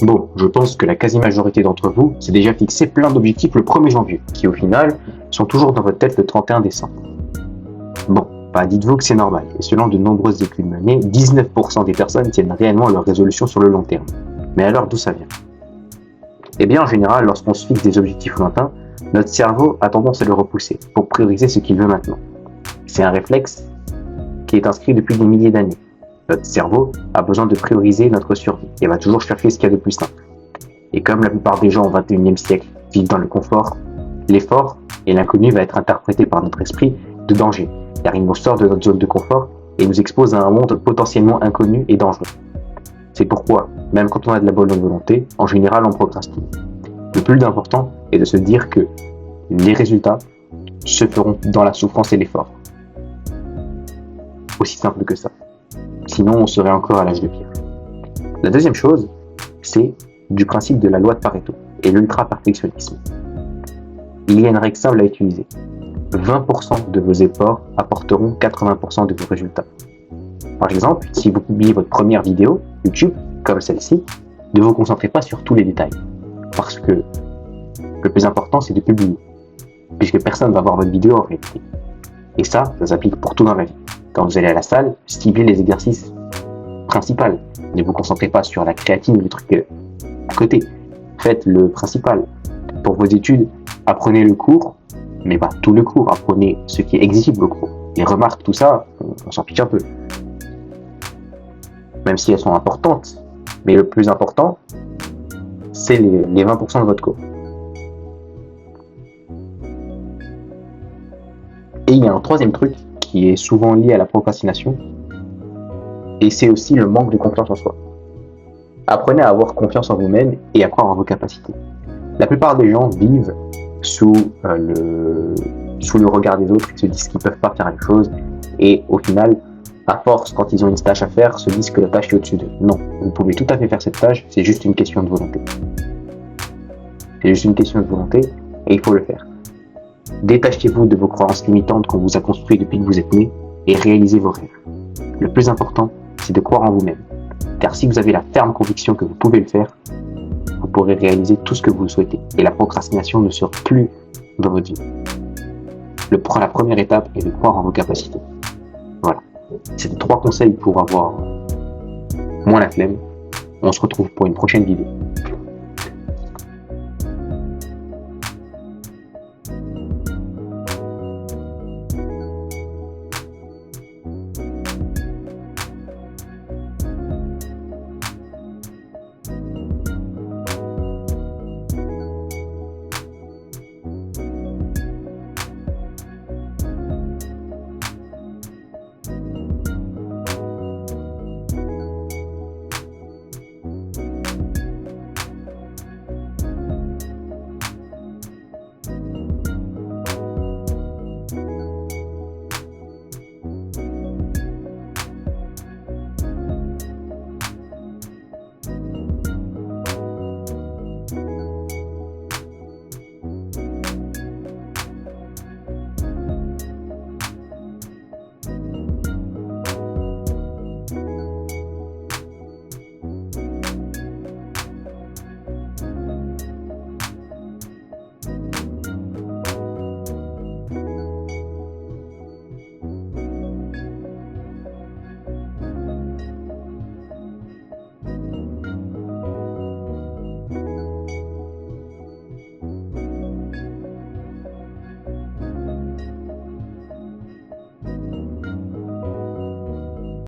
Bon, je pense que la quasi-majorité d'entre vous s'est déjà fixé plein d'objectifs le 1er janvier, qui au final sont toujours dans votre tête le 31 décembre. Bon, bah dites-vous que c'est normal, et selon de nombreuses études menées, 19% des personnes tiennent réellement leurs résolutions sur le long terme. Mais alors d'où ça vient? Eh bien en général, lorsqu'on se fixe des objectifs lointains, notre cerveau a tendance à le repousser pour prioriser ce qu'il veut maintenant. C'est un réflexe qui est inscrit depuis des milliers d'années. Notre cerveau a besoin de prioriser notre survie et va toujours chercher ce qu'il y a de plus simple. Et comme la plupart des gens au XXIe siècle vivent dans le confort, l'effort et l'inconnu va être interprété par notre esprit de danger, car il nous sort de notre zone de confort et nous expose à un monde potentiellement inconnu et dangereux. C'est pourquoi, même quand on a de la bonne volonté, en général on procrastine. Le plus important est de se dire que les résultats se feront dans la souffrance et l'effort. Aussi simple que ça. Sinon, on serait encore à l'âge de pierre. La deuxième chose, c'est du principe de la loi de Pareto et l'ultra-perfectionnisme. Il y a une règle simple à utiliser. 20% de vos efforts apporteront 80% de vos résultats. Par exemple, si vous publiez votre première vidéo YouTube, comme celle-ci, ne vous concentrez pas sur tous les détails. Parce que le plus important, c'est de publier. Puisque personne ne va voir votre vidéo en réalité. Et ça s'applique pour tout dans la vie. Quand vous allez à la salle, ciblez les exercices principaux. Ne vous concentrez pas sur la créatine, le truc à côté. Faites le principal. Pour vos études, apprenez le cours, mais pas tout le cours. Apprenez ce qui est exigible au cours. Les remarques, tout ça, on s'en fiche un peu. Même si elles sont importantes. Mais le plus important, c'est les 20% de votre cours. Et il y a un troisième truc qui est souvent lié à la procrastination, et c'est aussi le manque de confiance en soi. Apprenez à avoir confiance en vous-même et à croire en vos capacités. La plupart des gens vivent sous le regard des autres, ils se disent qu'ils ne peuvent pas faire les choses, et au final, à force, quand ils ont une tâche à faire, se disent que la tâche est au-dessus d'eux. Non, vous pouvez tout à fait faire cette tâche, c'est juste une question de volonté. C'est juste une question de volonté, et il faut le faire. Détachez-vous de vos croyances limitantes qu'on vous a construites depuis que vous êtes né et réalisez vos rêves. Le plus important, c'est de croire en vous-même. Car si vous avez la ferme conviction que vous pouvez le faire, vous pourrez réaliser tout ce que vous souhaitez et la procrastination ne sera plus dans votre vie. La première étape est de croire en vos capacités. Voilà. C'était 3 conseils pour avoir moins la flemme. On se retrouve pour une prochaine vidéo.